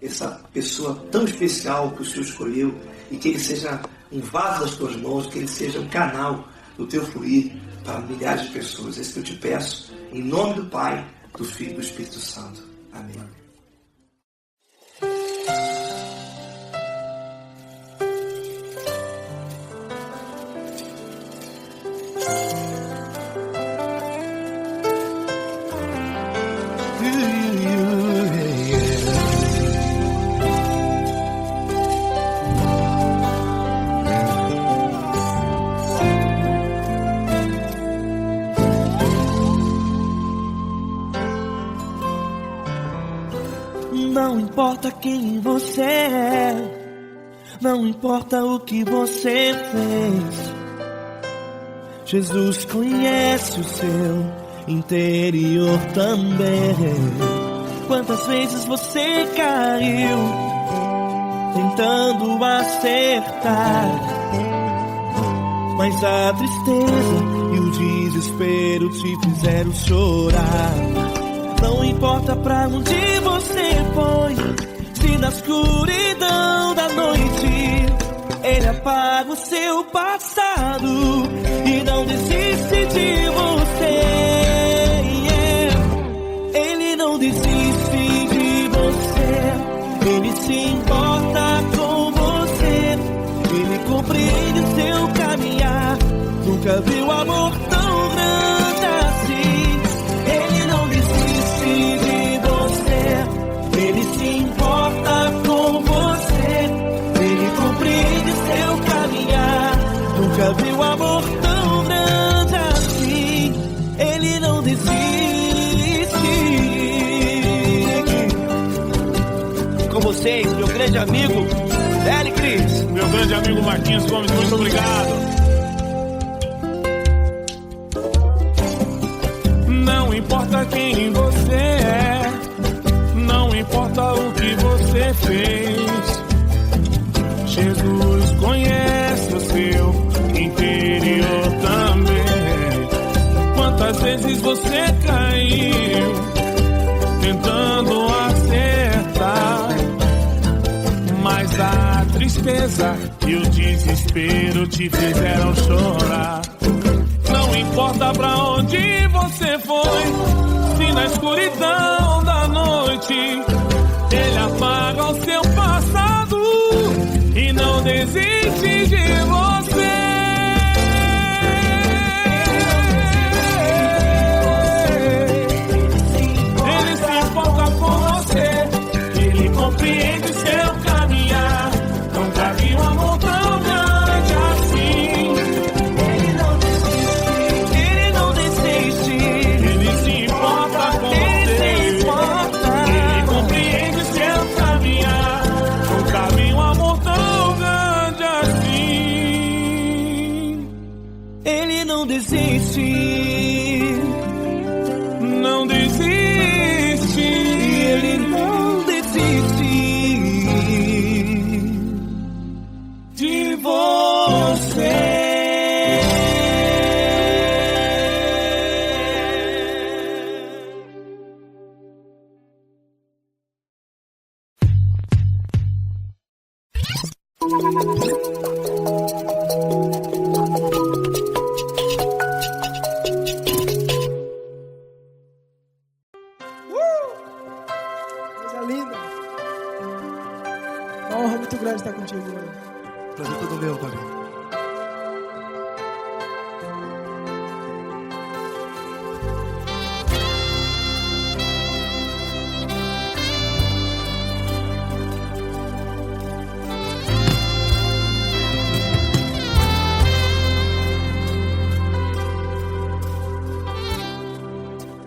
essa pessoa tão especial que o Senhor escolheu, e que ele seja um vaso das tuas mãos, que ele seja um canal do teu fluir para milhares de pessoas. É isso que eu te peço, em nome do Pai, do Filho e do Espírito Santo. Amém. Não importa quem você é, não importa o que você fez, Jesus conhece o seu interior também. Quantas vezes você caiu tentando acertar, mas a tristeza e o desespero te fizeram chorar. Não importa pra onde você foi, se na escuridão da noite Ele apaga o seu passado e não desiste de você. Ele não desiste de você, Ele se importa com você, Ele compreende o seu caminhar. Nunca viu amor tão grande assim. Ele não desiste de você, Ele se importa com você, Ele compreende seu caminhar. Nunca viu amor tão grande assim. Ele não desiste. Com vocês, meu grande amigo Eli Cris, meu grande amigo Marquinhos Gomes, muito obrigado. Não importa quem você é, não importa o que você fez, Jesus conhece o seu interior também. Quantas vezes você caiu tentando acertar, mas a tristeza e o desespero te fizeram chorar. Não importa pra onde você foi, se na escuridão da noite Ele apaga o seu passado e não desiste de você. Ele se importa com você, Ele compreende seu caminhar. Nunca vi um amor tão grande assim. Não desiste, não desiste, Ele não desiste de você. Estar contigo hoje. Prazer todo meu, Pai.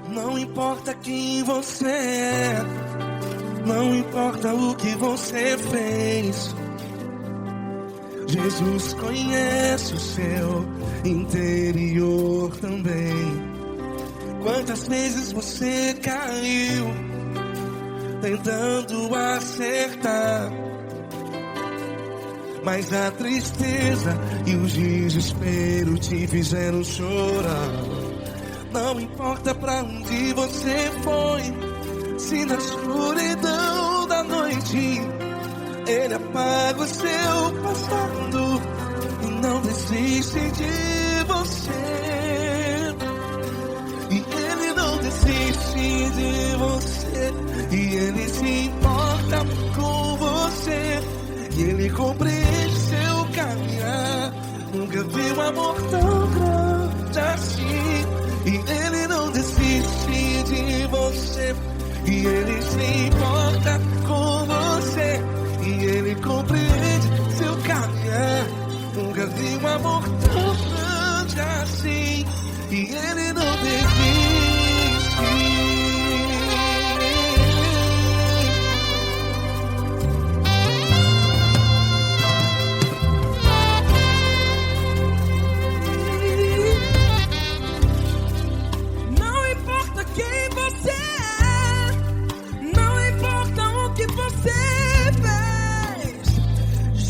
Não importa quem você é, não importa o que você fez, Jesus conhece o seu interior também. Quantas vezes você caiu tentando acertar, mas a tristeza e o desespero te fizeram chorar. Não importa pra onde você foi, Se na escuridão da noite Ele apaga o seu passado e não desiste de você. E Ele não desiste de você. E Ele se importa com você. E Ele compreende seu caminhar. Nunca vi um amor tão grande assim. E Ele não desiste de você. E Ele se importa com você. E Ele compreende seu caminhar. Nunca vi um amor tão grande assim. E Ele não desiste.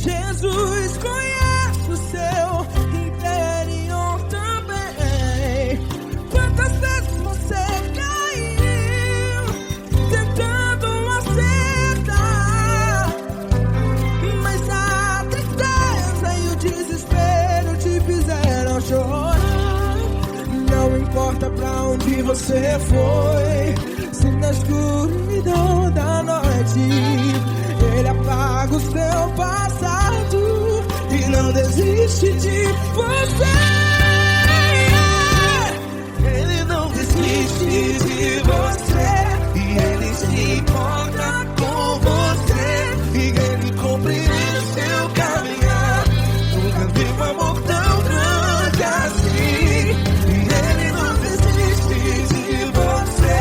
Jesus conhece o seu interior também. Quantas vezes você caiu tentando acertar, mas a tristeza e o desespero te fizeram chorar. Não importa pra onde você foi, se na escuridão da noite Ele apaga o seu passado e não desiste de você. Ele não desiste de você. E Ele se importa com você. E Ele compreende seu caminhar. Nunca vi um amor tão grande assim. E Ele não desiste de você.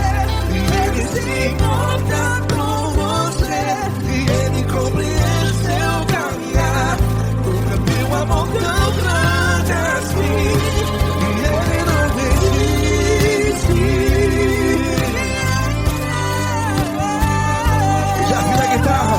E Ele se importa com você. E Ele compreende seu caminhar. Nunca vi um amor tão grande assim. E Ele não desiste. Já vira a guitarra.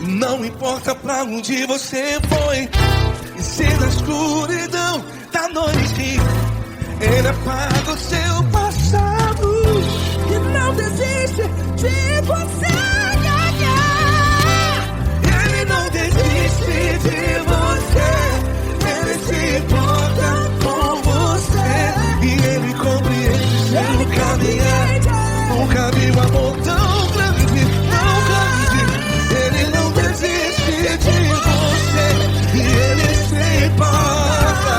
Não importa pra onde você foi, e se na escuridão da noite Ele apaga o seu passado e não desiste de você. Ele não desiste de você. Ele se importa com você. E Ele compreende seu caminhar. Nunca vi um amor tão grande, tão grande. Ele não desiste de você. E Ele se importa.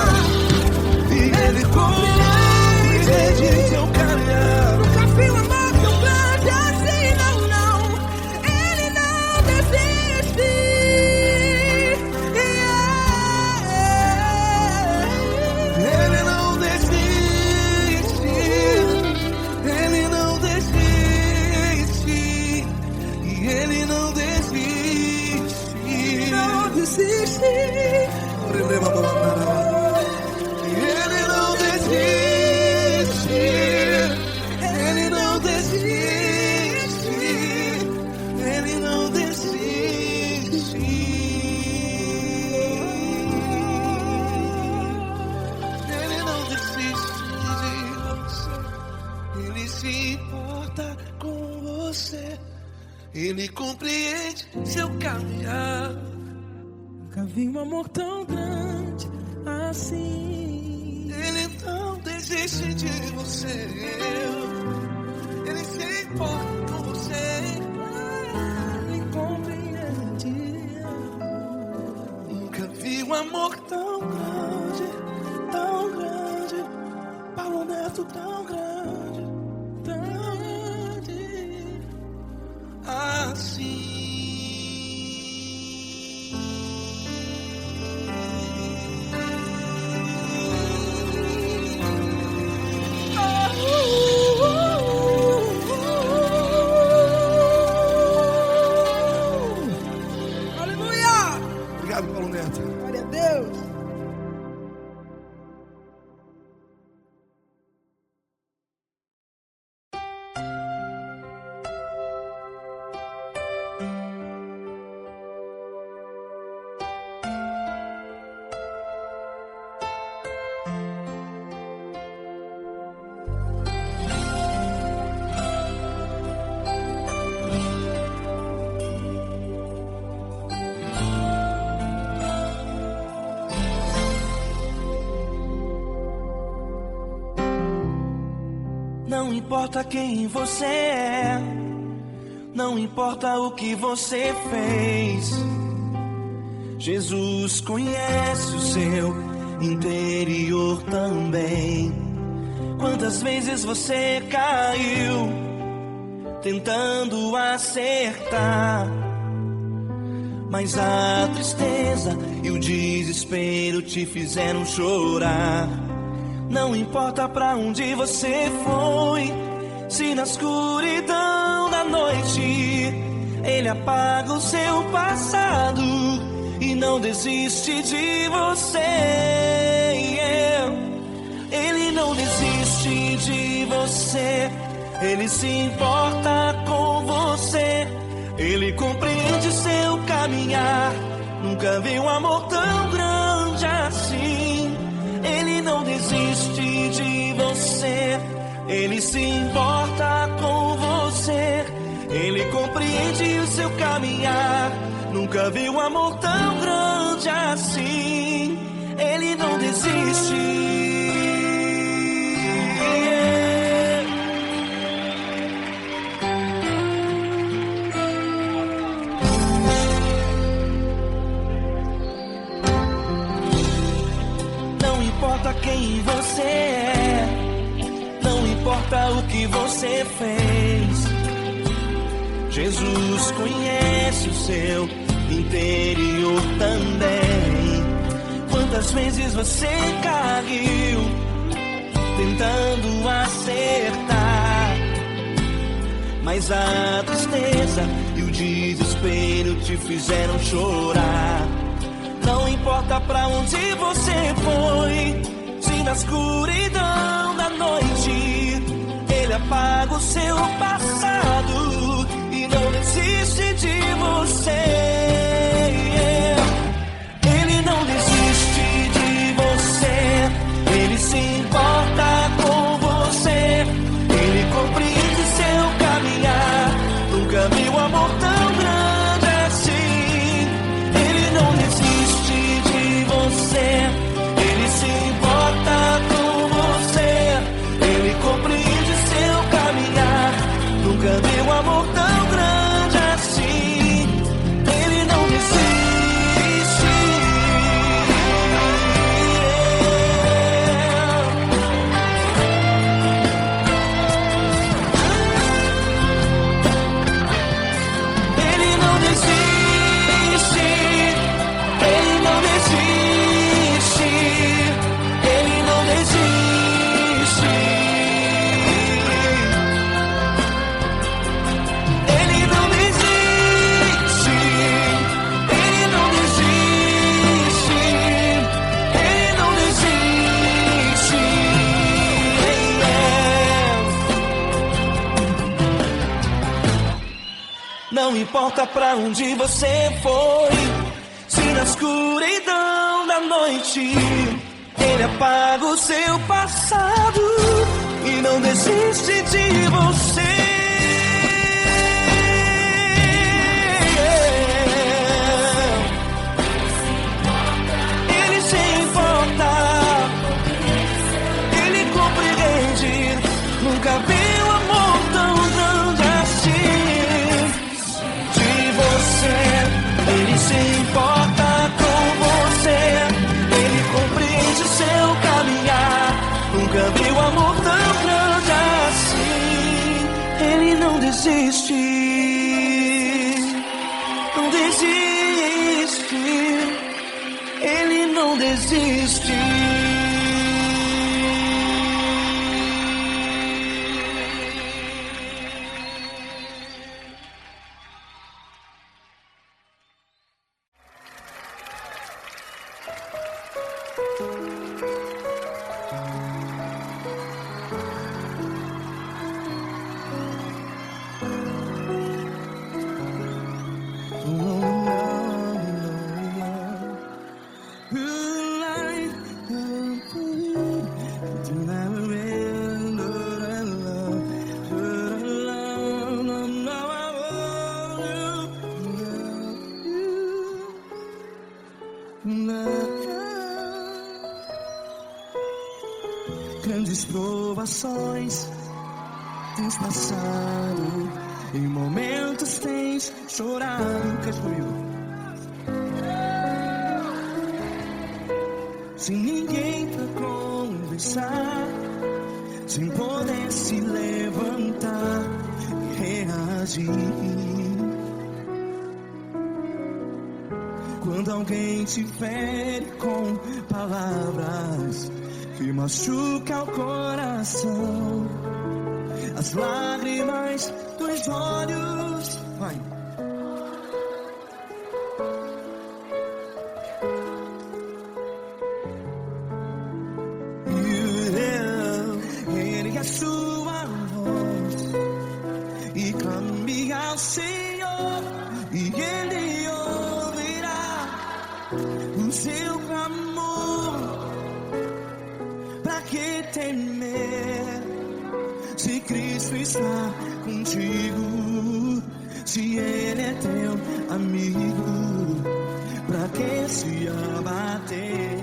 E Ele compreende seu caminhar. Nunca vi um amor tão grande assim, não, não. Ele não desiste. Ele não desiste. Ele não desiste. E Ele não desiste. Não desiste. Ele não desiste. Ele não desiste. Ele não desiste. Ele não desiste de você. Ele se importa com você. Ele compreende seu caminhar. Nunca vi um amor tão grande assim. Ele não desiste de você. Ele se importa com você. Ele compreende. Nunca vi um amor tão grande, tão grande. gosto tão grande assim. Aleluia! Obrigado, Paulo Neto. Glória a Deus! Não importa quem você é, não importa o que você fez, Jesus conhece o seu interior também. Quantas vezes você caiu tentando acertar, mas a tristeza e o desespero te fizeram chorar. Não importa pra onde você foi, se na escuridão da noite Ele apaga o seu passado e não desiste de você. Ele não desiste de você, Ele se importa com você, Ele compreende seu caminhar. Nunca vi um amor tão grande assim. Ele não desiste de você, Ele se importa com você, Ele compreende o seu caminhar. Nunca vi um amor tão grande assim. Ele não desiste. Não importa quem você é, não importa o que você fez, Jesus conhece o seu interior também. Quantas vezes você caiu tentando acertar, mas a tristeza e o desespero te fizeram chorar. Não importa pra onde você foi, se na escuridão da noite Ele apaga o seu passado e não desiste de você. Ele não desiste de você, Ele se importa com você, Ele compreende seu caminhar. Nunca vi um amor tão grande assim. Ele não desiste de você, Ele se importa com você, Ele compreende seu caminhar. Nunca vi um amor tão grande assim. Ele não desiste. Ele não desiste. Ele não desiste. Ele não desiste. Ele não desiste. Ele não desiste. Ele não desiste. Não importa pra onde você foi, se na escuridão da noite Ele apaga o seu passado e não desiste de você. Ele se importa, Ele compreende. Nunca vi um amor tão grande assim. De você, Ele se importa com você, Ele compreende seu caminhar. Nunca vi um amor tão desiste. Grandes provações tens passado, em momentos tens chorado. Cante comigo. Sem ninguém pra conversar, sem poder se levantar e reagir. Quando alguém te fere com palavras que machuca o coração, as lágrimas dos olhos, vai. Ergue a sua voz e clame ao Senhor, e Ele ouvirá o seu clamor. Pra que temer, se Cristo está contigo, se Ele é teu amigo? Pra que se abater?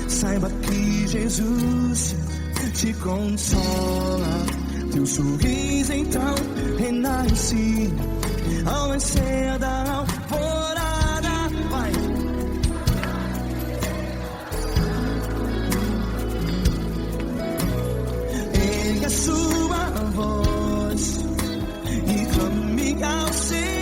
Saiba que Jesus te consola, teu sorriso então renasce ao nascer da alvorada. Vai. Ergue a sua voz e clame ao Senhor.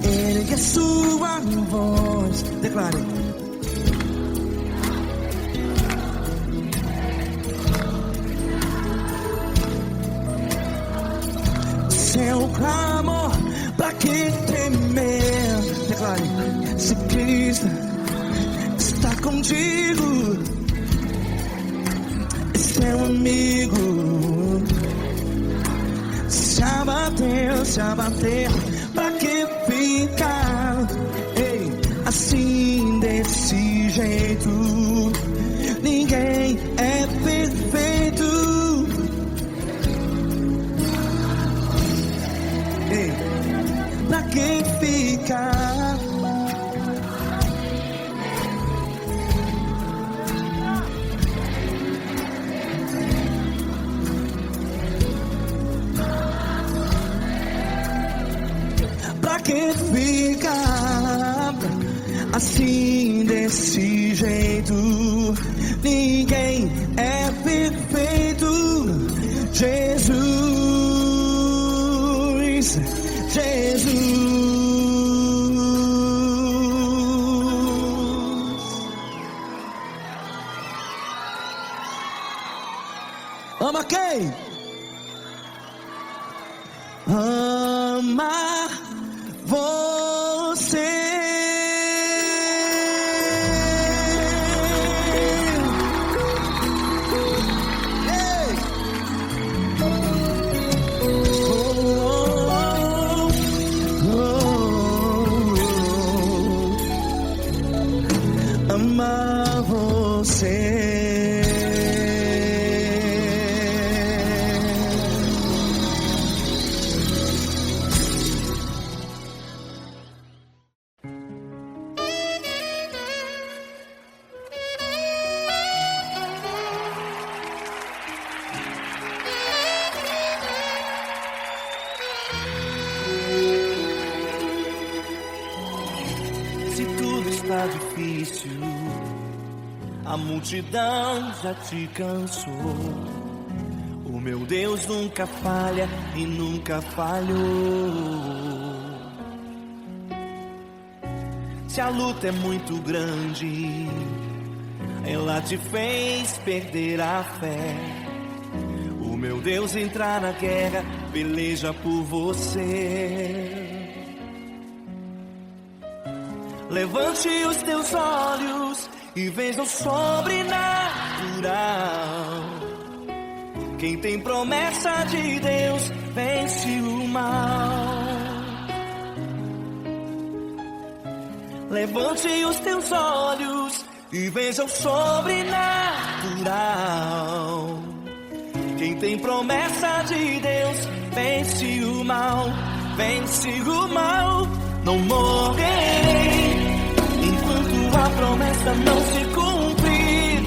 Ergue a sua voz, declare. Seu clamor, pra que temer? Declare. está contigo, é seu amigo. Se abateu, pra que ficar? Ei, assim desse jeito, ninguém é perfeito. Ei, pra que ficar? Pra que ficar assim desse jeito? Ninguém é perfeito. Jesus, Jesus. Ama quem? Ama você. Ei. Ama você. Se tudo está difícil, a multidão já te cansou. O meu Deus nunca falha e nunca falhou. Se a luta é muito grande, ela te fez perder a fé. O meu Deus entra na guerra, peleja por você. Levante os teus olhos e veja o sobrenatural. Quem tem promessa de Deus vence o mal. Levante os teus olhos e veja o sobrenatural. Quem tem promessa de Deus vence o mal. Vence o mal. Não morrerei enquanto a promessa não se cumprir.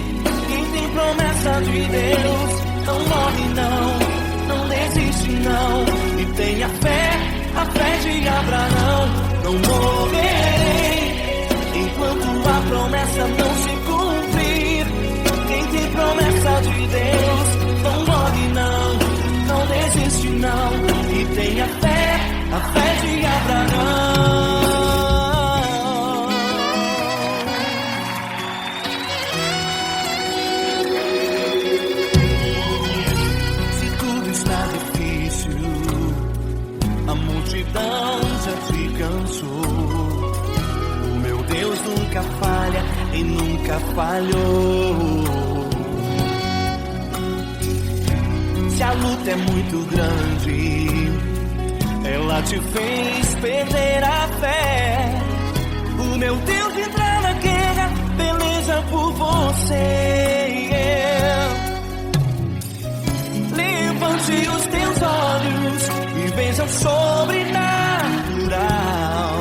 Quem tem promessa de Deus não morre não desiste não. E tenha fé, a fé de Abraão. Não morrerei enquanto a promessa não se cumprir. Quem tem promessa de Deus não morre não desiste não. E tenha fé, a fé de Abraão. Se tudo está difícil, a multidão já te cansou. O meu Deus nunca falha e nunca falhou. Se a luta é muito grande, ela te fez perder a fé. O meu Deus entra na guerra, peleja por você. Levante os teus olhos e veja o sobrenatural.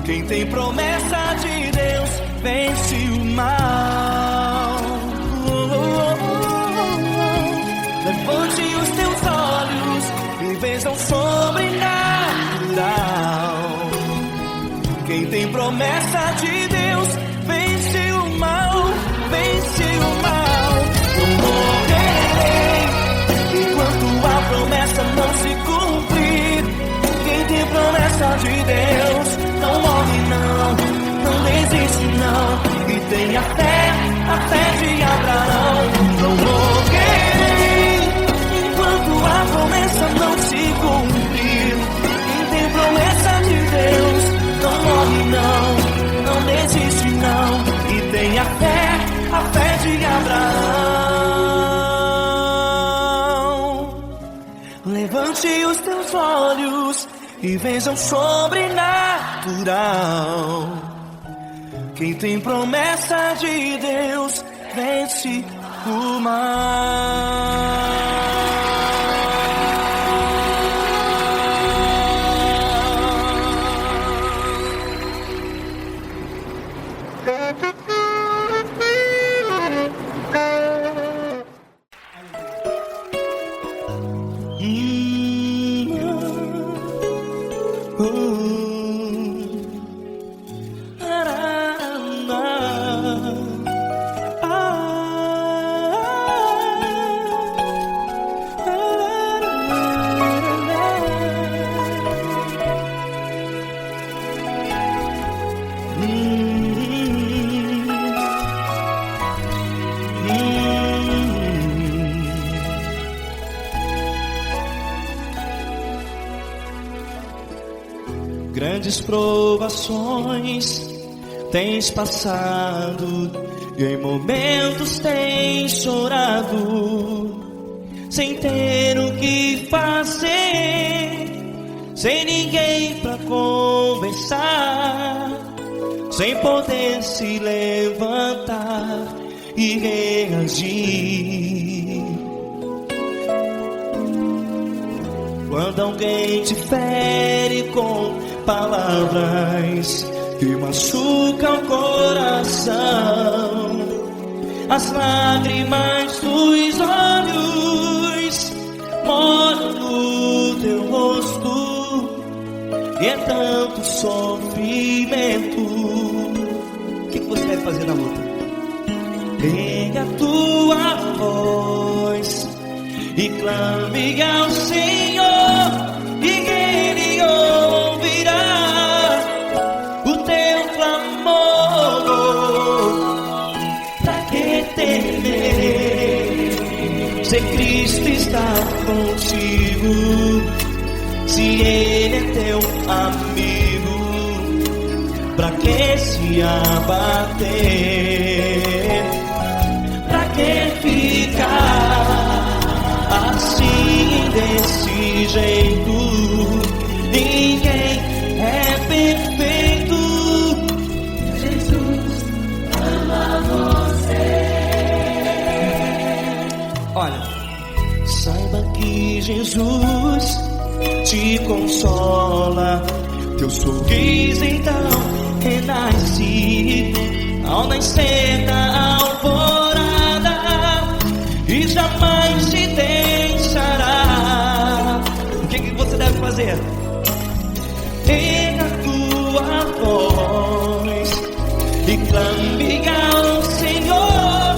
Quem tem promessa de Deus vence o mal. Levante os teus olhos e veja o sobrenatural. Quem tem promessa de Deus vence o mal, vence o mal. Não morrerei enquanto a promessa não se cumprir. Quem tem promessa de Deus não morre não desiste não. E tenha fé, a fé de Abraão. Não morrerei enquanto a promessa não se cumprir. Quem tem promessa de Deus não morre Feche os teus olhos e veja o sobrenatural. Quem tem promessa de Deus vence o mal. Grandes provações tens passado e em momentos tens chorado, sem ter o que fazer, sem ninguém pra conversar, sem poder se levantar e reagir. Quando alguém te fere com palavras que machucam o coração, as lágrimas dos olhos molham no teu rosto, e é tanto sofrimento. O que você vai fazer na luta? Pega a tua voz e clame ao Senhor, e Ele ouvirá o teu clamor. Pra que temer, se Cristo está contigo, se Ele é teu amigo? Pra que se abater? Pra que ficar assim, desse jeito? Ninguém é perfeito. Jesus ama você. Olha, saiba que Jesus te consola, teu sorriso então renasce ao nascer da alvorada, e jamais te deixará. O que você deve fazer? Pega a tua voz e clame ao Senhor,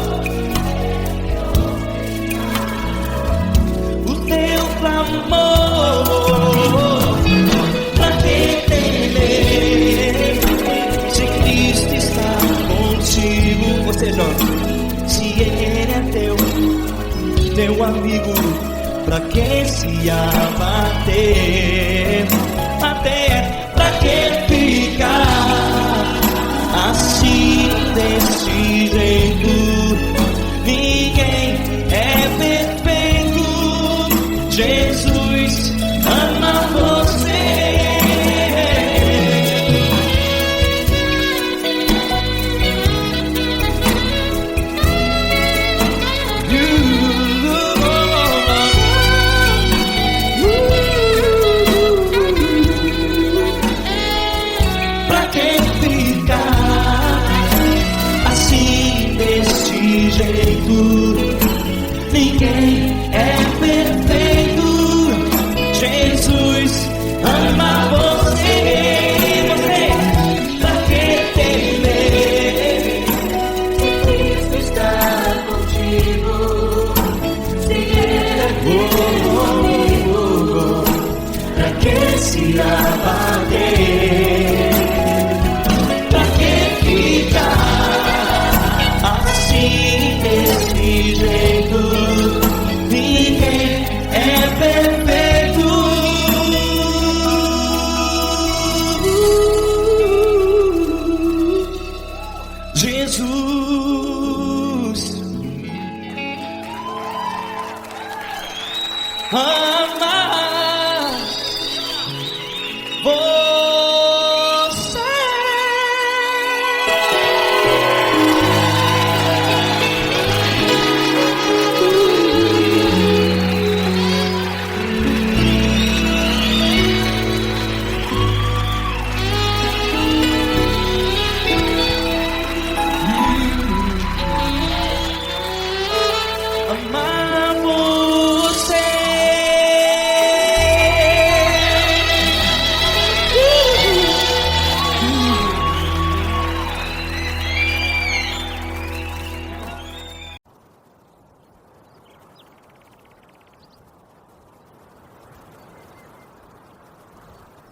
o teu clamor. Pra que temer, se Cristo está contigo? Você jovem, se Ele é teu amigo, pra que se abater? Até pra que ficar assim, desse jeito? Ninguém é perfeito. Jesus ama você.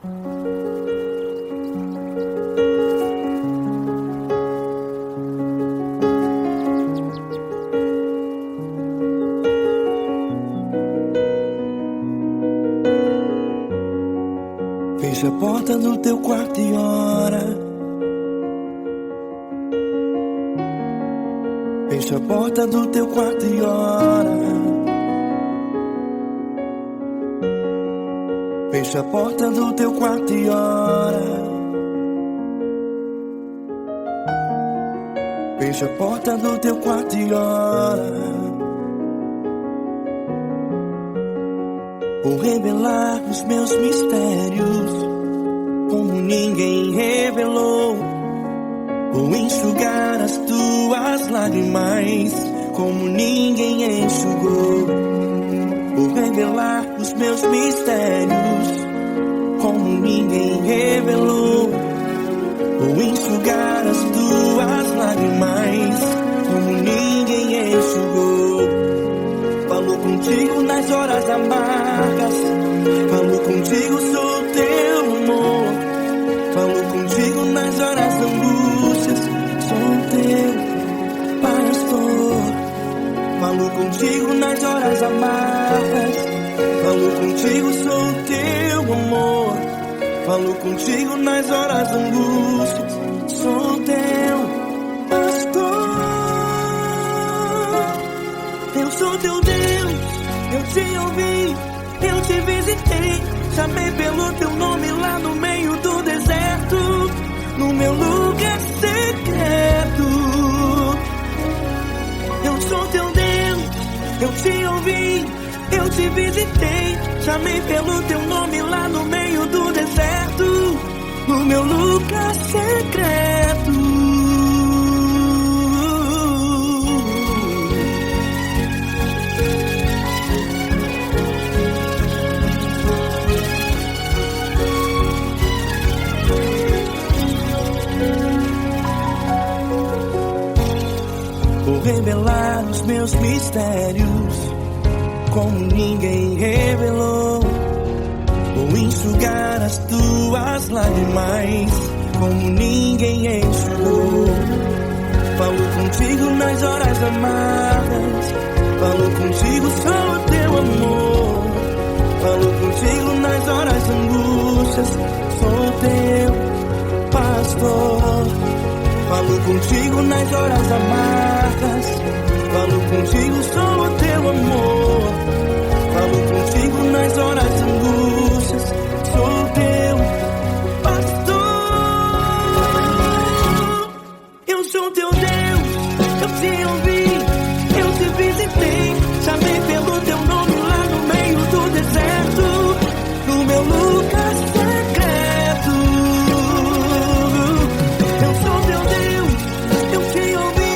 Fecha a porta do teu quarto e ora. Fecha a porta do teu quarto e ora. Fecha a porta do teu quarto e ora. Fecha a porta do teu quarto e ora. Vou revelar os meus mistérios como ninguém revelou. Vou enxugar as tuas lágrimas como ninguém enxugou. Vou revelar os meus mistérios como ninguém revelou. Vou enxugar as tuas lágrimas como ninguém enxugou. Falou contigo nas horas amargas, falou contigo, sou teu amor. Falou contigo nas horas angústias, sou teu pastor. Falou contigo nas horas amargas, falou contigo, sou teu amor. Falou contigo nas horas angústias, sou teu pastor. Eu sou teu Deus, eu te ouvi, eu te visitei. Chamei pelo teu nome lá no meio do deserto, no meu lugar secreto. Eu sou teu Deus, eu te ouvi, eu te visitei. Chamei pelo teu nome lá no meio do deserto, no meu lugar secreto. Vou revelar os meus mistérios como ninguém revelou. Vou enxugar as tuas lágrimas como ninguém enxugou. Falou contigo nas horas amargas, falou contigo, sou teu amor. Falou contigo nas horas angústias, sou teu pastor. Falo contigo nas horas amargas, falo contigo, sou o teu amor. Falo contigo nas horas angústias, sou teu pastor. Eu sou teu Deus, eu te ouvi, eu te visitei. Chamei pelo teu nome lá no meio do deserto, no meu lugar secreto. Eu sou teu Deus, eu te ouvi,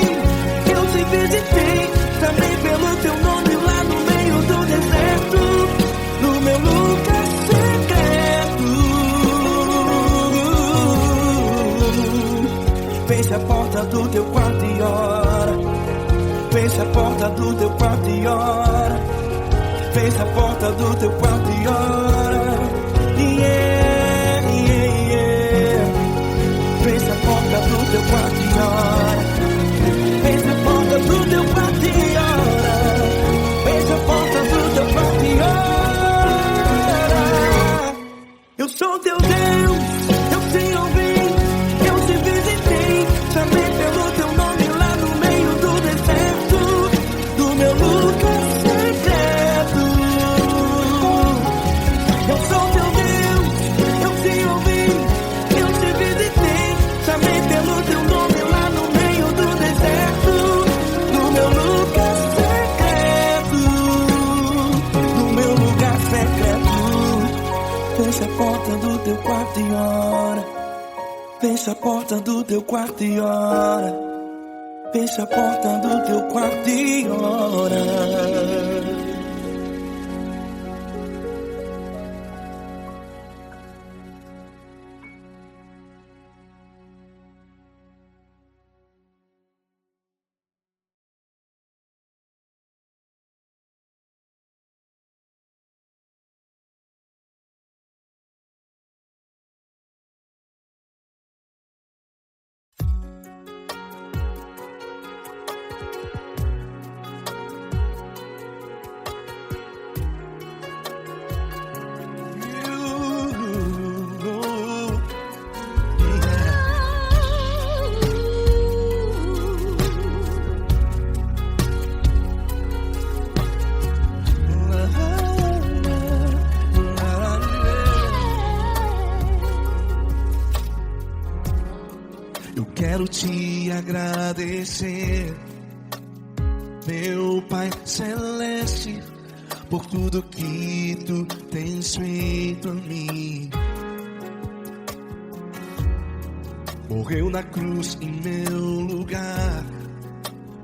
eu te visitei. Chamei pelo teu nome lá no meio do deserto, no meu lugar secreto. Fecha a porta do teu quarto e ora. Fecha a porta do teu quarto e ora. Fecha a porta do teu quarto e ora. Yeah, yeah, yeah. Fecha a porta do teu quarto e ora. Fecha a porta do teu quarto e ora. Fecha a porta do teu quarto e ora. Eu sou teu Deus, eu te ouvi, eu te visitei. Chamei pelo teu nome lá no meio do deserto, do meu lugar secreto. Eu sou teu Deus, eu te ouvi, eu te visitei. Chamei pelo teu nome lá no meio do deserto, no meu lugar secreto, no meu lugar secreto. Fecha a porta do teu quarto e ora. Fecha a porta do teu quarto e ora. Fecha a porta do teu quarto e ora. Eu quero te agradecer, meu Pai Celeste, por tudo que tu tens feito a mim. Morreu na cruz em meu lugar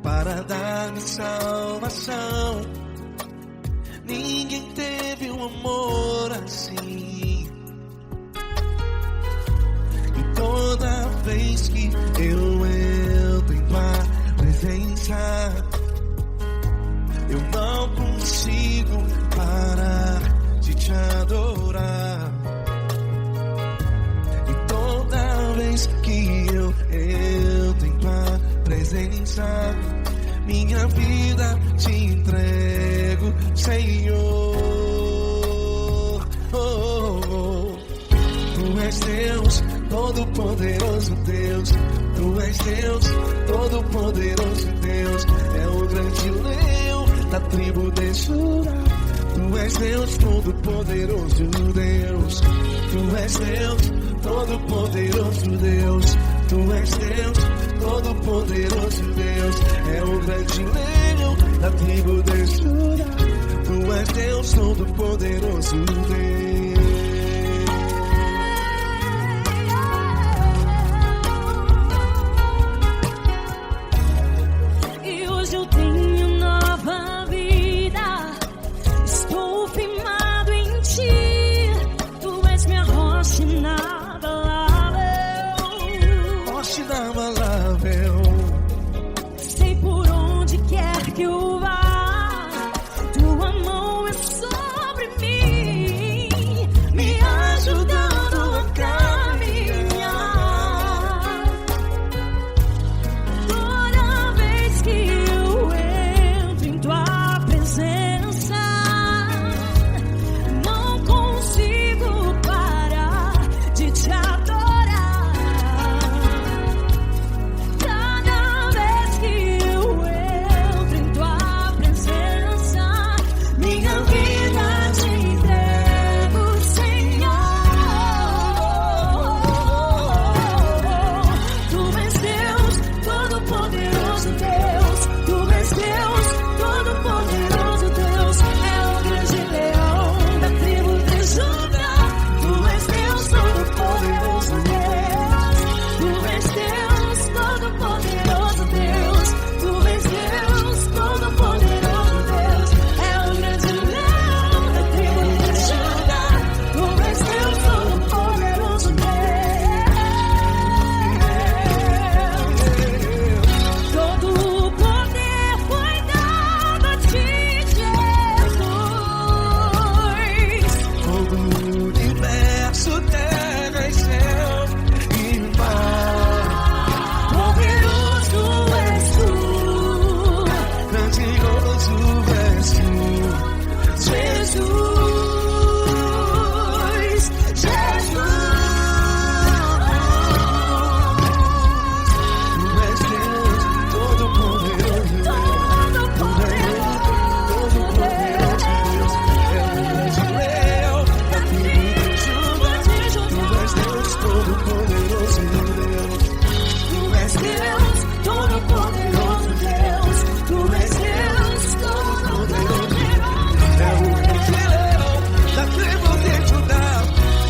para dar-me salvação. Ninguém teve um amor assim. E toda vez que eu entro em tua presença, eu não consigo parar de te adorar. E toda vez que eu entro em tua presença, minha vida te entrego, Senhor. Tu és Deus, Todo-Poderoso Deus. Tu és Deus, Todo-Poderoso Deus. É o grande leão da tribo de Judá. Tu és Deus, Todo-Poderoso Deus. Tu és Deus, Todo-Poderoso Deus. Tu és Deus, Todo-Poderoso Deus. É o grande leão da tribo de Judá. Tu és Deus, Todo-Poderoso Deus. E hoje eu tenho nova vida. Estou firmado em ti. Tu és minha rocha inabalável. Rocha inabalável. Sei por onde quer que eu vá, tua mão é sobre mim, me ajudando a caminhar. Toda vez que eu entro em tua presença, não consigo parar de te adorar. Cada vez que eu entro em tua presença, minha vida te entrego, Senhor. Tu és Deus, Todo-Poderoso Deus. Tu és Deus, Todo-Poderoso Deus. É o grande leão da tribo de Judá. Tu és Deus, Todo-Poderoso Deus. Tu és Deus, Todo-Poderoso Deus. Tu és Deus, Todo-Poderoso Deus. É o grande leão da tribo de Judá. Tu és Deus, Todo-Poderoso Deus. Todo o poder foi dado a ti, Jesus. Todo o universo, terra e céu e mar. Poderoso és tu, Grandioso és tu, Jesus. Jesus. Tu és Deus, Todo-Poderoso Deus. Tu és Deus, Todo-Poderoso Deus. É o grande leão da tribo de Judá. Tu és Deus, Todo-Poderoso Deus. Tu és Deus, Todo-Poderoso Deus. Tu és Deus, Todo-Poderoso É o grande leão da tribo de Judá.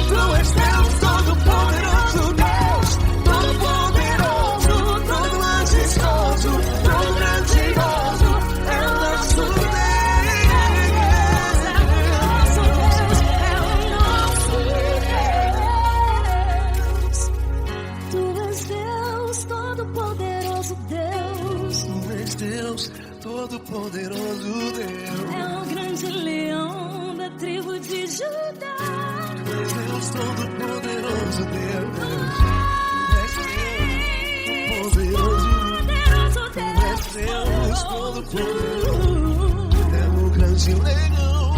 Tu és Deus, Todo-Poderoso Deus. Todo-Poderoso, todo majestoso, todo grandioso. É o nosso Deus. Tu és Deus, Todo-Poderoso Deus. Tu és Deus, Todo-Poderoso Deus. É o grande leão da tribo de Judá. Tu és Deus, Todo-Poderoso Deus. Tu és Deus, Todo-Poderoso. Tu és Deus, Todo-Poderoso. É o grande leão.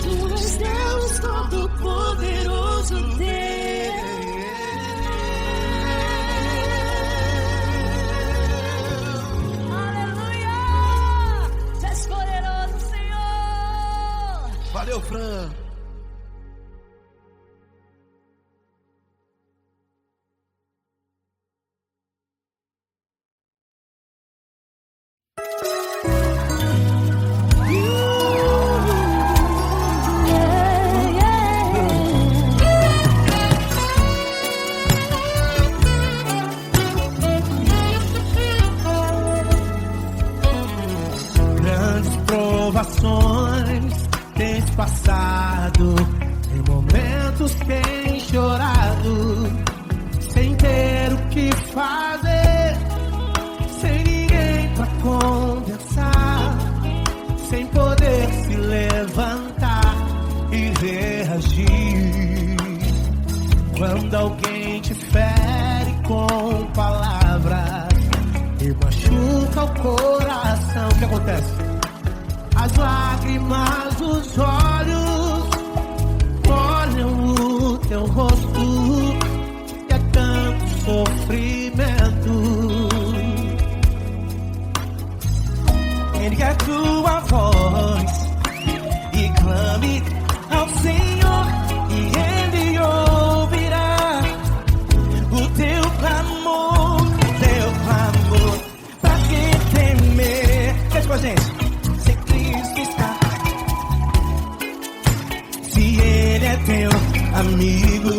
Tu és Deus, Todo-Poderoso Deus. Aleluia! Tu és poderoso, Senhor. Valeu, Fran. Quantos têm chorado sem ter o que fazer, sem ninguém pra conversar, sem poder se levantar e reagir. Quando alguém te fere com palavras e machuca o coração, o que acontece? As lágrimas dos olhos molham o teu rosto e é tanto sofrimento. Ergue a tua voz e clame ao Senhor e Ele ouvirá o teu clamor, pra que temer? Fez com a gente. Se Cristo está, se Ele é teu amigo,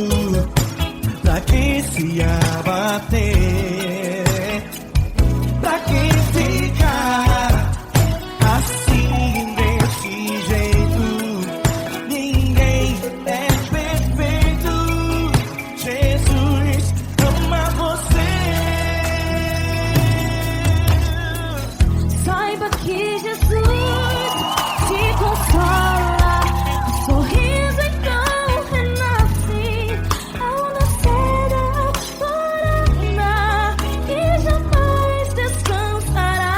pra que se abater? Pra que ficar assim desse jeito? Ninguém é perfeito. Jesus ama você. Saiba que Jesus te consola, o sorriso então renasce ao nascer da aurora e jamais descansará.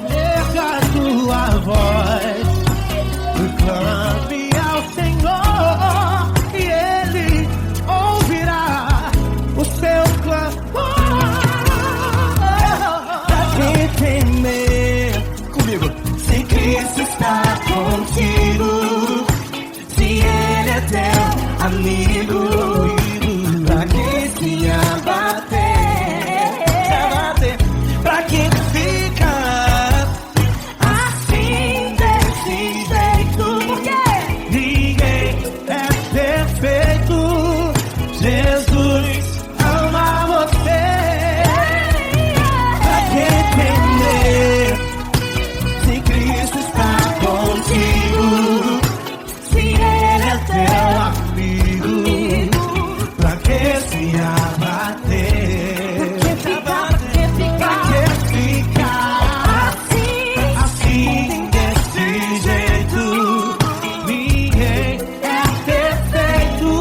Erga a tua voz e clame ao Senhor e Ele ouvirá o seu clamor. Pra que temer? Comigo. Se Cristo está contigo, se Ele é teu amigo, pra que se abater? Pra que ficar assim desse jeito? Porque ninguém é perfeito. Jesus ama você. Pra que temer? Se Cristo está contigo, se Ele é teu amigo, pra que se abater? Pra que ficar assim desse jeito? Ninguém é perfeito.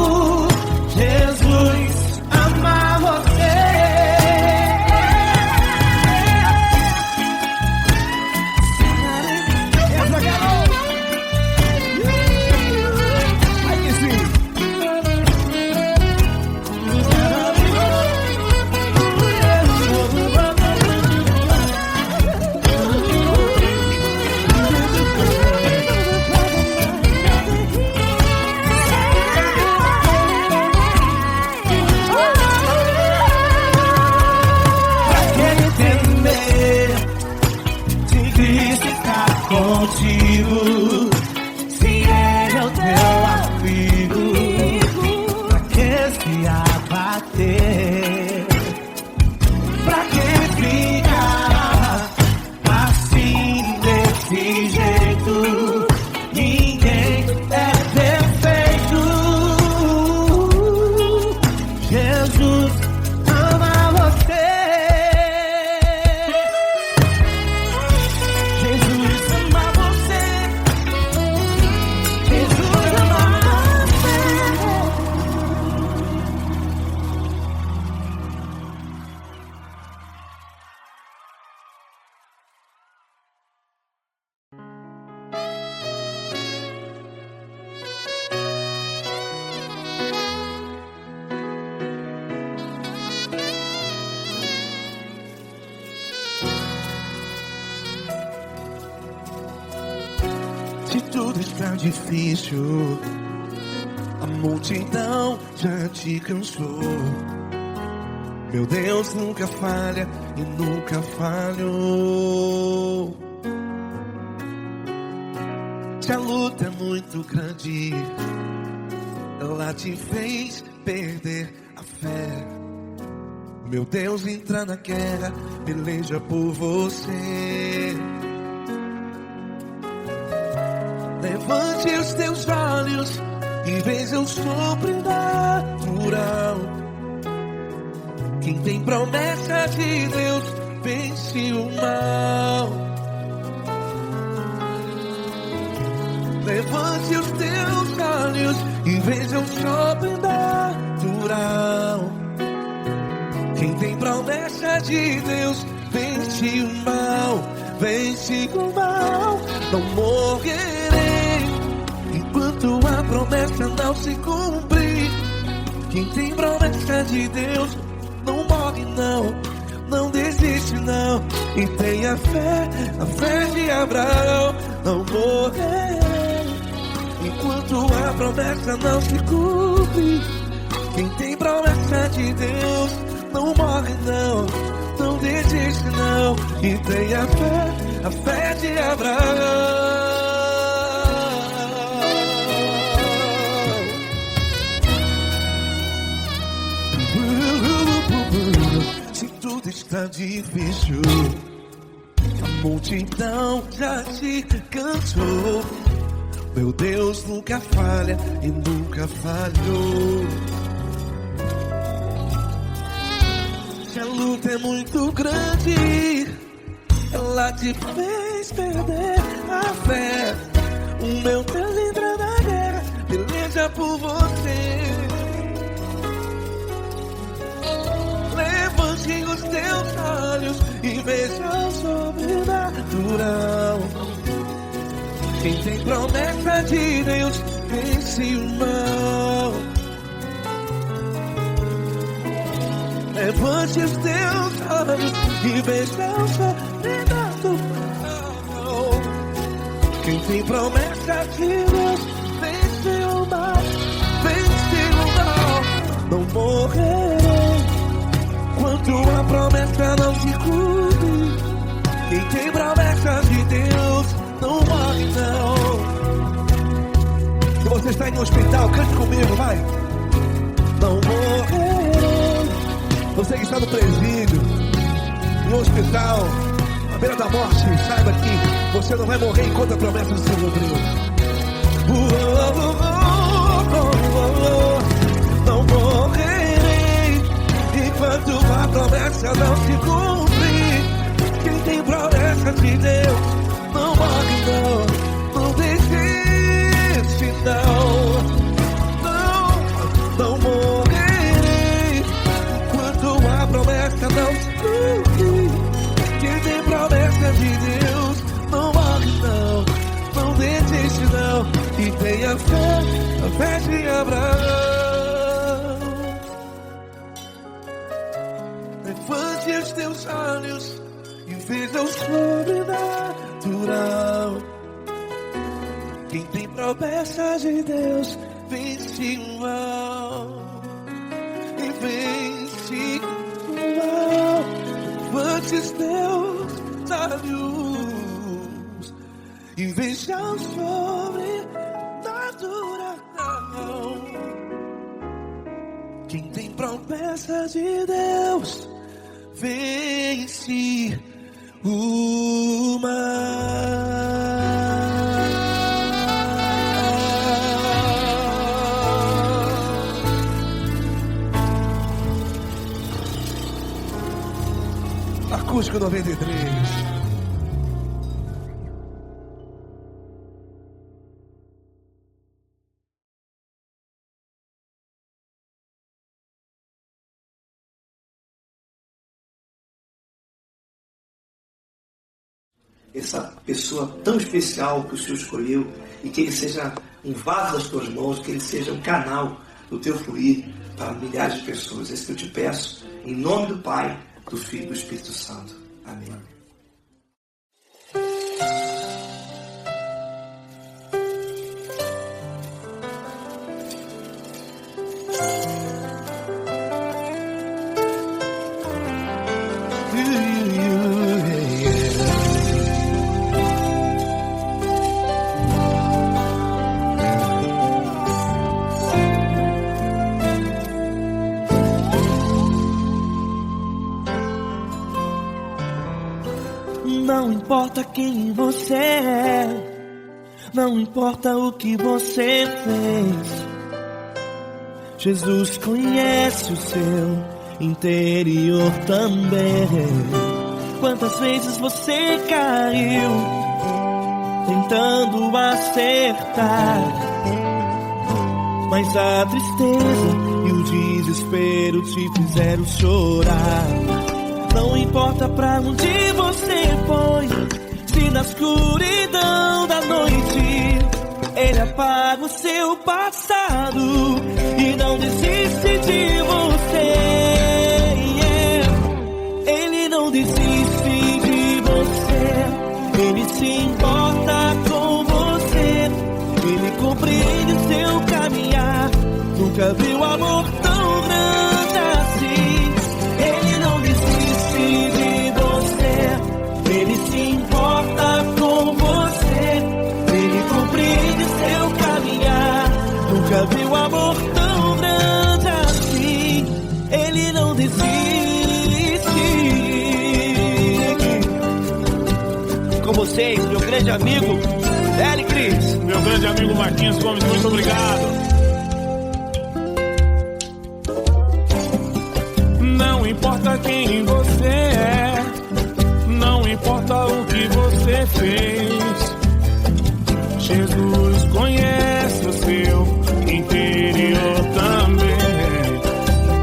Jesus ama você. Essa garota. Aí que sim. Pra que temer? Se Cristo está contigo, se Ele é o teu amigo, pra que se abater? Pra que ficar assim desse jeito? Ninguém é perfeito. Jesus ama você. Jesus ama você. Jesus ama você. Se tudo está difícil, a multidão já te cansou. Meu Deus nunca falha e nunca falhou. Se a luta é muito grande, ela te fez perder a fé. Meu Deus entra na guerra, peleja por você. Levante os teus olhos e veja o sobrenatural. Quem tem promessa de Deus vence o mal. Levante os teus olhos e veja o sobrenatural. Quem tem promessa de Deus vence o mal. Vence o mal. Não morrerei enquanto a promessa não se cumprir. Quem tem promessa de Deus não morre não, não desiste não. E tenha fé, a fé de Abraão. Não morrerei enquanto a promessa não se cumpre. Quem tem promessa de Deus não morre não, não desiste não. E tenha fé, a fé de Abraão. Se tudo está difícil, a multidão já te cansou. Meu Deus nunca falha e nunca falhou. Se a luta é muito grande, ela te fez perder a fé. O meu Deus entra na guerra, peleja por você. Levante os teus olhos e veja o sobrenatural. Quem tem promessa de Deus vence o mal. Levante os teus olhos e veja o sobrenatural. Quem tem promessa de Deus vence o mal. Vence o mal. Não morrerei enquanto a promessa não se cumpre. Quem tem promessa de Deus não morre não. Se você está em um hospital, cante comigo, vai. Não morrerei. Você que está no presídio, no hospital, à beira da morte, saiba que você não vai morrer enquanto a promessa não se cumpriu. Não morrerei enquanto a promessa não se cumprir. Quem tem promessa de Deus não morre não, não desiste não. Não morrerei enquanto a promessa não se cumprir. Quem tem promessa de Deus não morre não, não desiste não. E tenha fé, a fé de Abraão. Levante os teus olhos e veja o sobrenatural. Quem tem promessa de Deus vence o mal. E vence o mal. Levante os teus olhos e veja o sobrenatural. Quem tem promessa de Deus vence o mal. Acústico 93. Essa pessoa tão especial que o Senhor escolheu, e que ele seja um vaso das tuas mãos, que ele seja um canal do teu fluir para milhares de pessoas. É isso que eu te peço, em nome do Pai, do Filho e do Espírito Santo. Amém. Não importa quem você é, Não importa o que você fez, Jesus conhece o seu interior também. Quantas vezes você caiu tentando acertar, mas a tristeza e o desespero te fizeram chorar. Não importa pra onde você foi, se na escuridão da noite Ele apaga o seu passado e não desiste de você. Ele não desiste de você, Ele se importa com você, Ele compreende o seu caminhar. Nunca viu amor tão grande assim. Ele não desiste de você, Ele se importa com você, Ele compreende seu caminhar. Nunca viu amor tão grande assim. Ele não desiste. Com vocês, meu grande amigo L. Cris. Meu grande amigo Marquinhos Gomes, muito obrigado. Não importa quem você é, não importa o que você fez, Jesus conhece o seu interior também.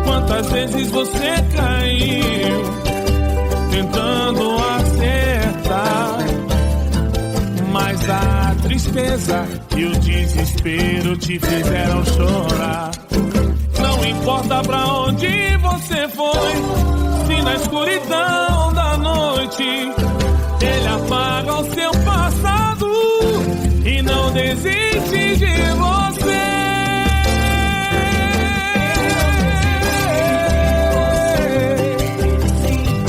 Quantas vezes você caiu tentando acertar, mas a tristeza e o desespero te fizeram chorar. Não importa pra onde você foi, se na escuridão da noite Ele apaga o seu passado e não desiste de você.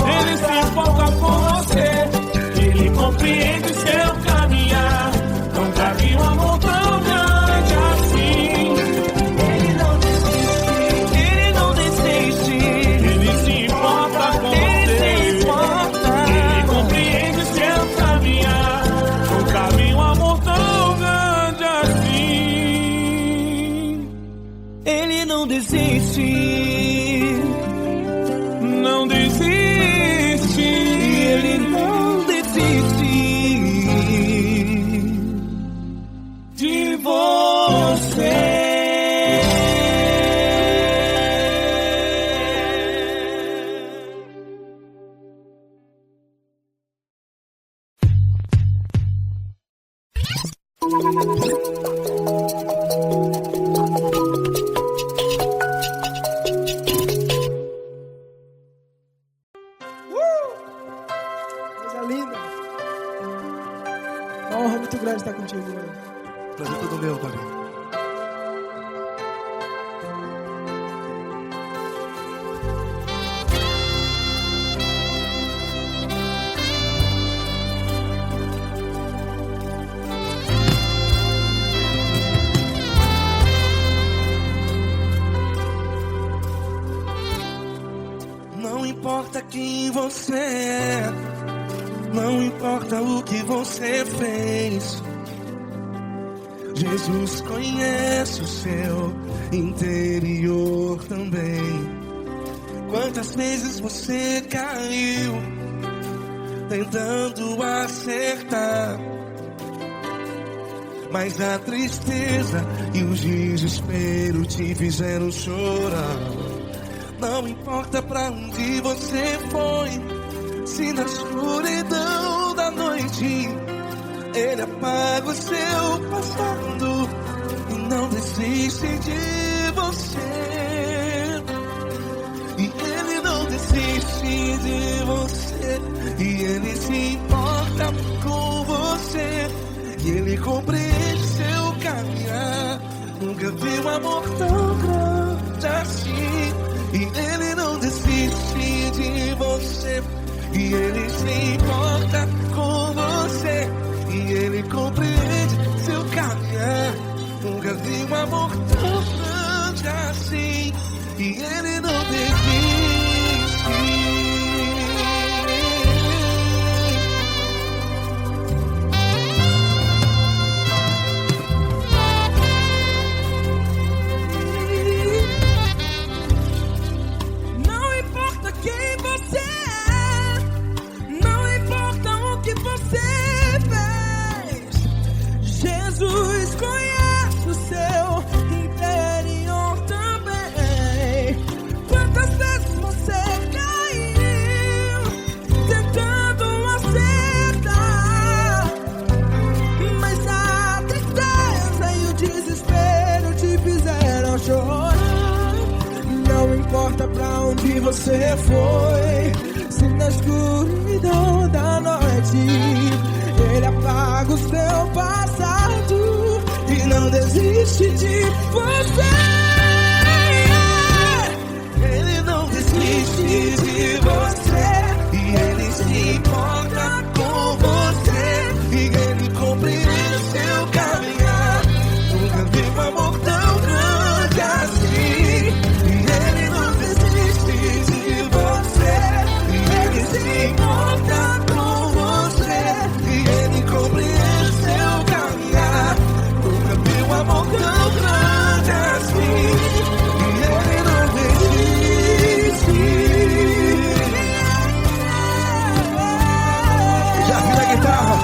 Ele se importa com você, Ele compreende seu caminhar. Nunca vi um amor tão grande assim. Ele não desiste, Ele se importa com você, Ele compreende seu caminhar. Nunca vi um amor tão grande assim. Ele não desiste, não desiste, Ele não desiste de você. Coisa linda. Uma honra muito grande estar contigo, mano. Prazer todo meu, Pai. Não importa quem você é, não importa o que você fez, Jesus conhece o seu interior também. Quantas vezes você caiu tentando acertar, mas a tristeza e o desespero te fizeram chorar. Não importa pra onde você foi, se na escuridão da noite Ele apaga o seu passado e não desiste de você. E Ele não desiste de você, e Ele se importa com você, e Ele compreende seu caminhar. Nunca vi um amor tão grande assim. E Ele não desiste de você, e Ele se importa com você, e Ele compreende seu caminhar. Nunca vi um amor tão grande assim. E Ele não desiste. onde você foi, se na escuridão da noite Ele apaga o seu passado e não desiste de você. Ele não desiste de você e Ele se importa com você e Ele compreende o seu caminhar. Nunca vi um amor tão grande assim. E Ele não desiste de você e Ele se importa com você e Ele compreende o seu caminhar. Nunca vi um amor tão grande assim. E Ele não desiste. Já vi na guitarra.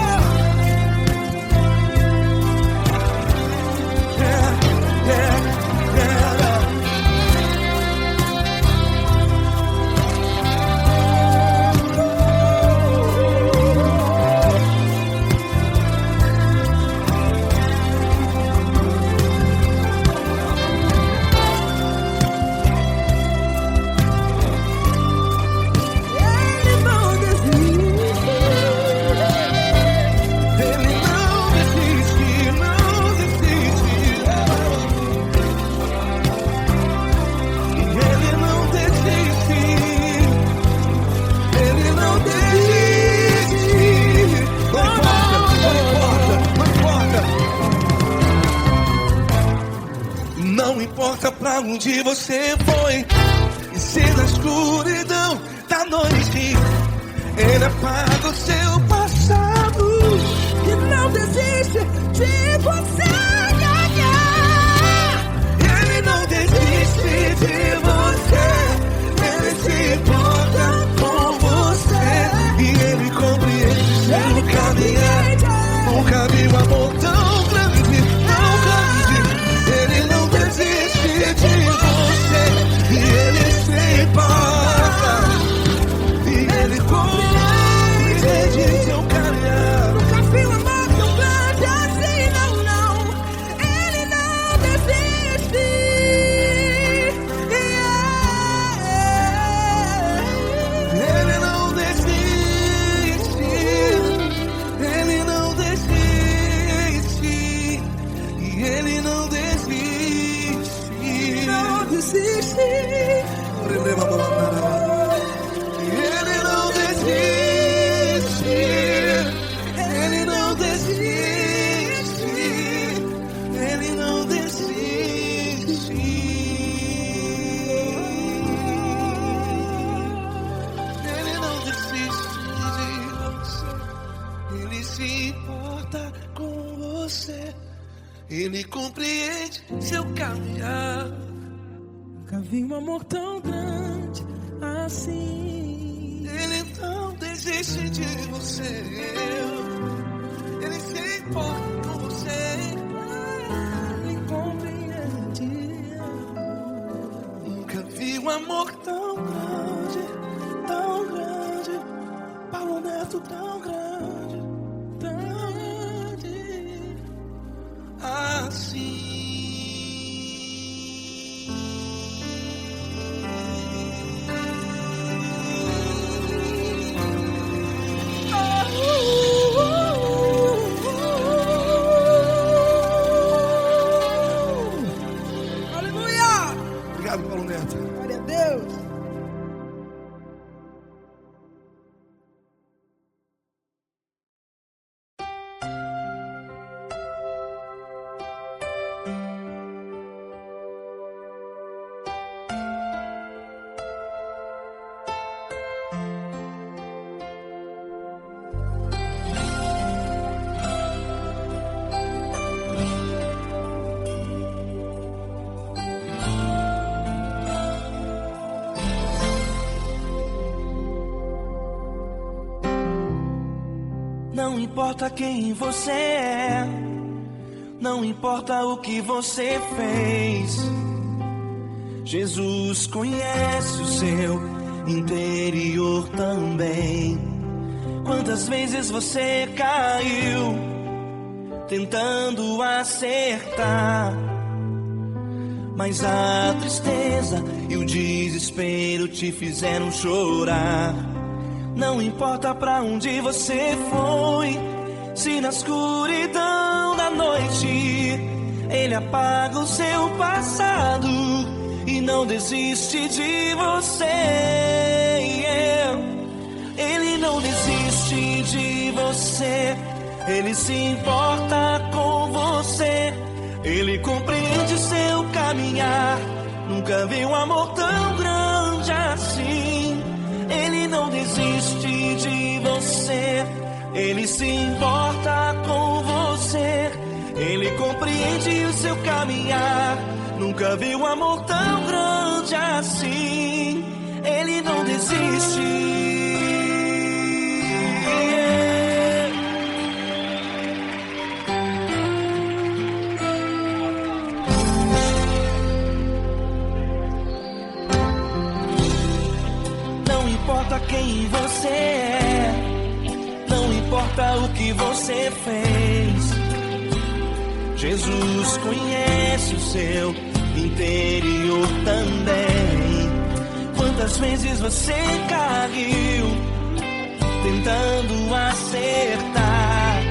Não importa pra onde você foi, e se na escuridão da noite Ele apaga o seu passado E não desiste de você. Ele não desiste de você. Ele se importa com você e Ele compreende seu caminhar. Nunca vi um amor tão grande, tão grande. Ele não desiste de você e Ele se importa e Ele compreende seu caminhar. Nunca vi um amor tão grande assim, não, não. Ele não desiste. Ele não desiste. Ele não desiste. E Ele não desiste. Não desiste. Ele não desiste. Ele não desiste. Ele não desiste. Ele não desiste de você. Ele se importa com você. Ele compreende seu caminhar. Nunca vi um amor tão grande assim. Ele não desiste de você. Ele se importa com você. Ele compreende. Nunca vi um amor tão grande, tão grande. Paulo Neto tão grande, tão grande assim. Aleluia! Obrigado, Paulo Neto. Glória a Deus. Não importa quem você é, não importa o que você fez, Jesus conhece o seu interior também. Quantas vezes você caiu tentando acertar Mas a tristeza e o desespero te fizeram chorar. Não importa pra onde você foi, se na escuridão da noite Ele apaga o seu passado e não desiste de você. Ele não desiste de você, Ele se importa com você. Ele compreende seu caminhar, nunca vi um amor tão grande assim. Ele não desiste de você, Ele se importa com você. Ele compreende o seu caminhar, nunca vi um amor tão grande assim. Ele não desiste. Não importa quem você é, não importa o que você fez, Jesus conhece o seu interior também. Quantas vezes você caiu tentando acertar,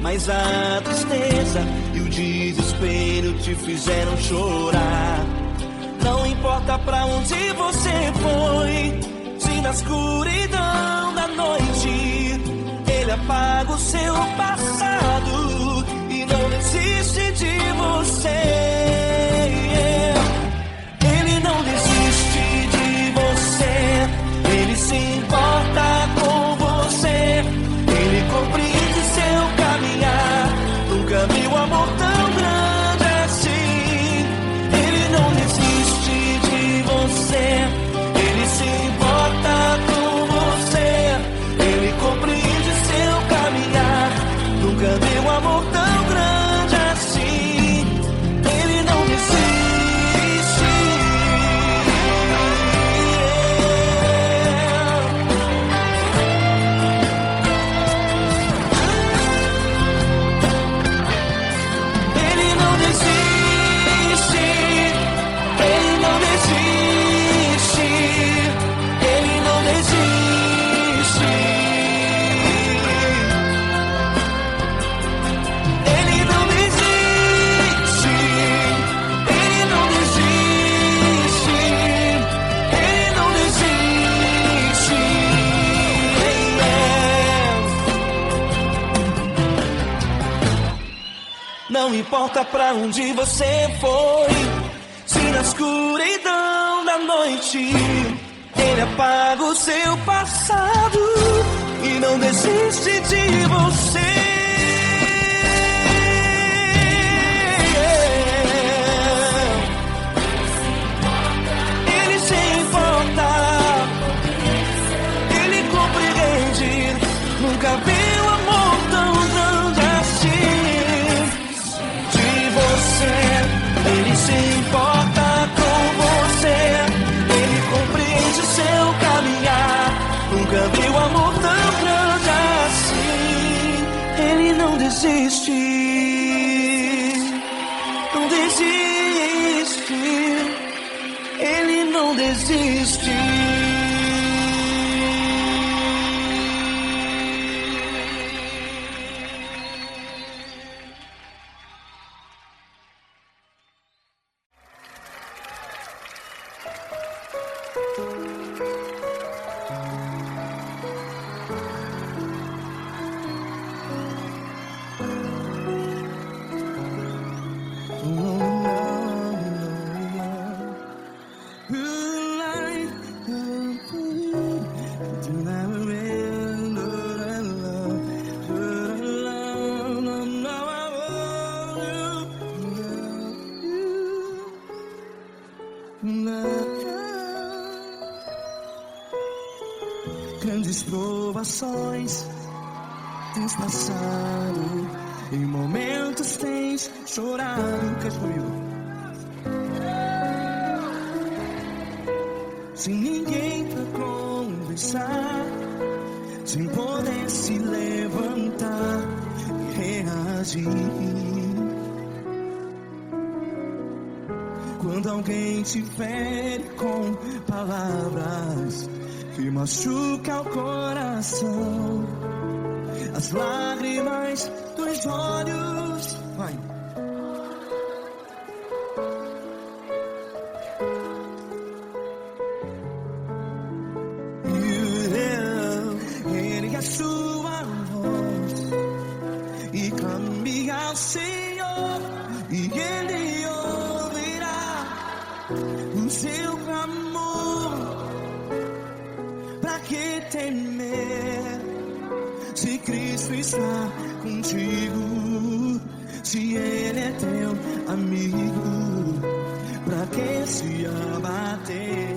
mas a tristeza e o desespero te fizeram chorar. Não importa pra onde você foi, se na escuridão da noite Ele apaga o seu passado e não desiste de você. Ele não desiste de você, Ele se importa com você. Ele compreende seu caminhar, nunca viu amor tão grande assim. Ele não desiste de você, Ele se importa com você. Ele compreende seu caminhar, nunca viu amor tão grande assim. Ele não desiste. Ele não desiste. Ele não desiste. Ele não desiste. Ele não desiste. Ele não desiste. Ele não desiste. Não importa pra onde você foi, se na escuridão da noite Ele apaga o seu passado e não desiste de você. Ele se importa, Ele compreende, nunca viu amor tão grande assim. De você, Ele se importa com você. Ele compreende seu caminhar, nunca viu amor tão grande assim. Ele não desiste, não desiste. Ele não desiste. Grandes provações tens passado, em momentos tens chorado. Cante comigo. Sem ninguém pra conversar, sem poder se levantar e reagir. Quando alguém te fere com palavras que machucam o coração, as lágrimas dos olhos, vai. Ele é sua voz e clame ao Senhor, e Ele ouvirá o seu clamor. Pra que temer, se Cristo está contigo? Se Ele é teu amigo, pra que se abater?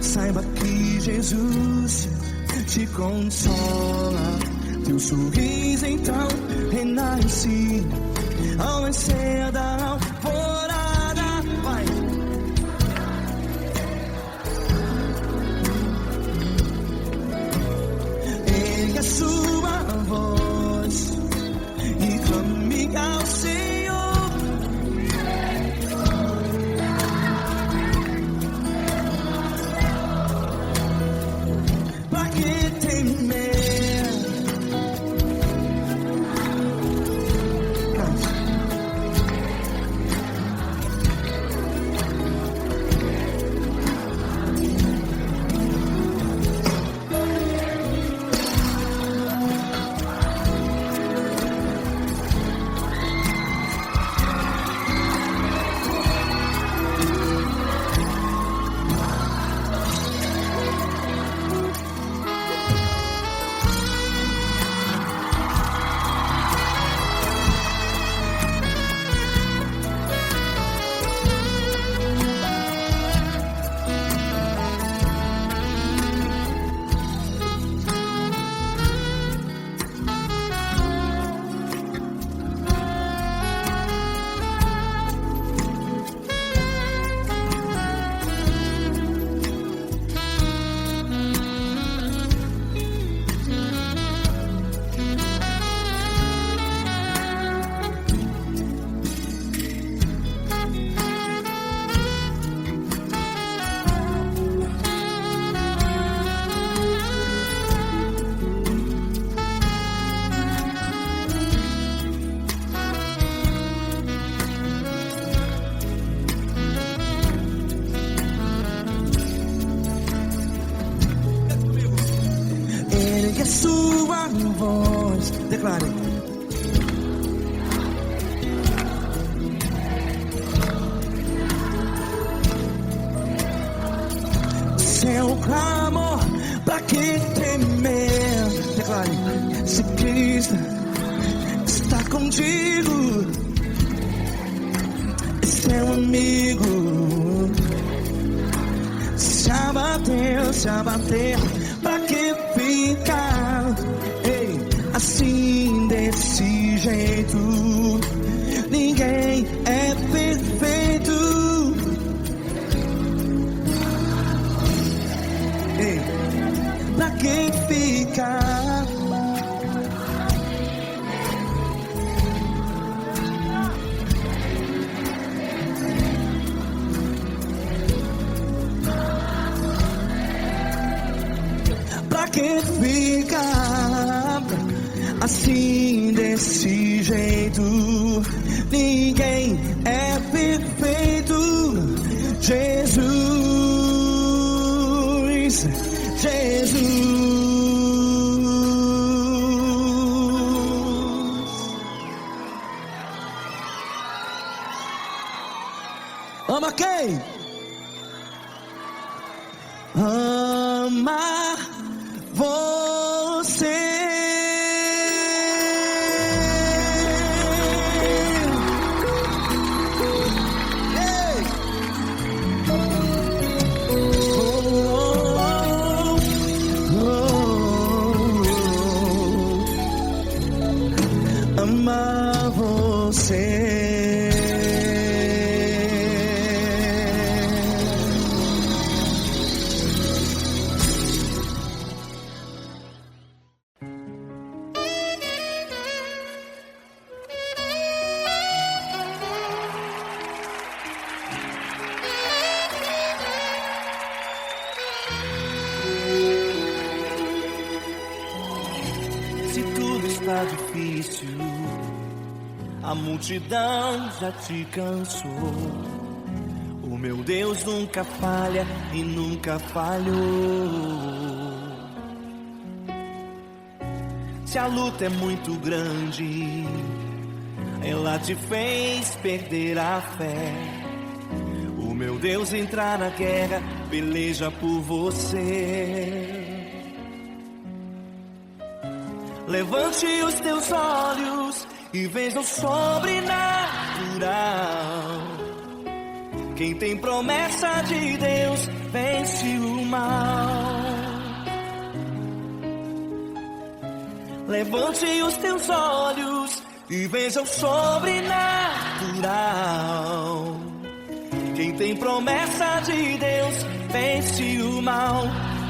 Saiba que Jesus te consola, teu sorriso então renasce ao nascer da alvorada. Vai. Ele é sua voz e clame ao Senhor. Ele é sua voz, declare. Seu clamor, pra que temer? Declare. Se Cristo está contigo, seu amigo, se abater, pra que ficar, ei, assim desse jeito? Ninguém é perfeito, ei, pra que ficar? Pra que ficar assim desse jeito? Ninguém é perfeito. Jesus, Jesus. Ama quem? Ama está difícil, a multidão já te cansou. O meu Deus nunca falha e nunca falhou. Se a luta é muito grande, ela te fez perder a fé. O meu Deus entrar na guerra, peleja por você. Levante os teus olhos e veja o sobrenatural. Quem tem promessa de Deus vence o mal. Levante os teus olhos e veja o sobrenatural. Quem tem promessa de Deus vence o mal,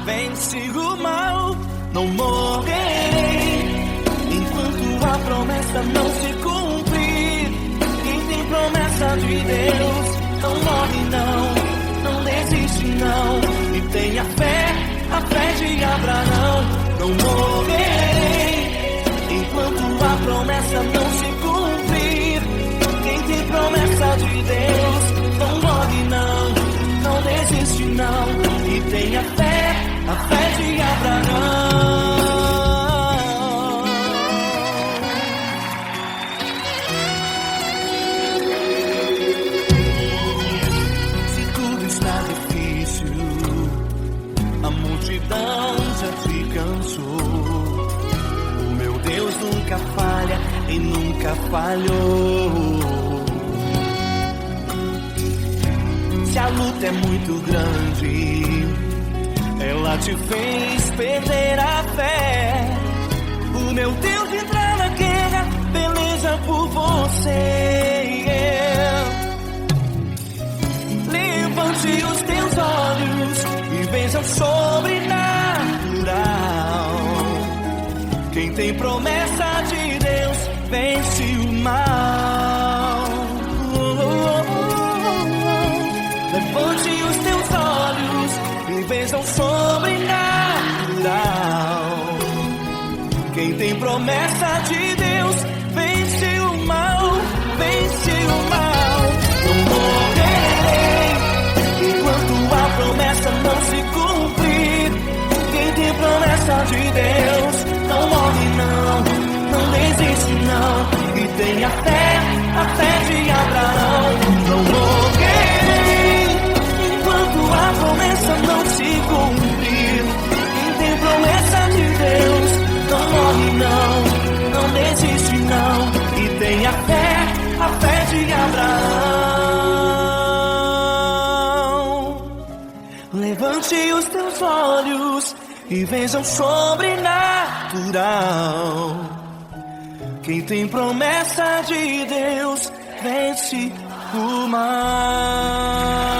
vence o mal. Não morrerei enquanto a promessa não se cumprir. Quem tem promessa de Deus não morre não desiste não. E tenha fé, a fé de Abraão. Não morrerei enquanto a promessa não se cumprir. Quem tem promessa de Deus não morre não desiste não. E tenha fé, a fé de Abraão. Se tudo está difícil, a multidão já te cansou. O meu Deus nunca falha e nunca falhou. Se a luta é muito grande, ela te fez perder a fé. O meu Deus entrar na guerra, peleja por você. Levante os teus olhos e veja o sobrenatural. Quem tem promessa de Deus vence o mal. Levante os teus olhos e veja o sobrenatural. Quem tem promessa de Deus vence o mal, vence o mal. Não morrerei enquanto a promessa não se cumprir. Quem tem promessa de Deus não morre não desiste não. E tenha fé, a fé de Abraão. Não morrerei enquanto a promessa não se cumprir. Quem tem promessa de Deus não morre não desiste não. E tenha fé, a fé de Abraão. Levante os teus olhos e veja o sobrenatural. Quem tem promessa de Deus vence o mal.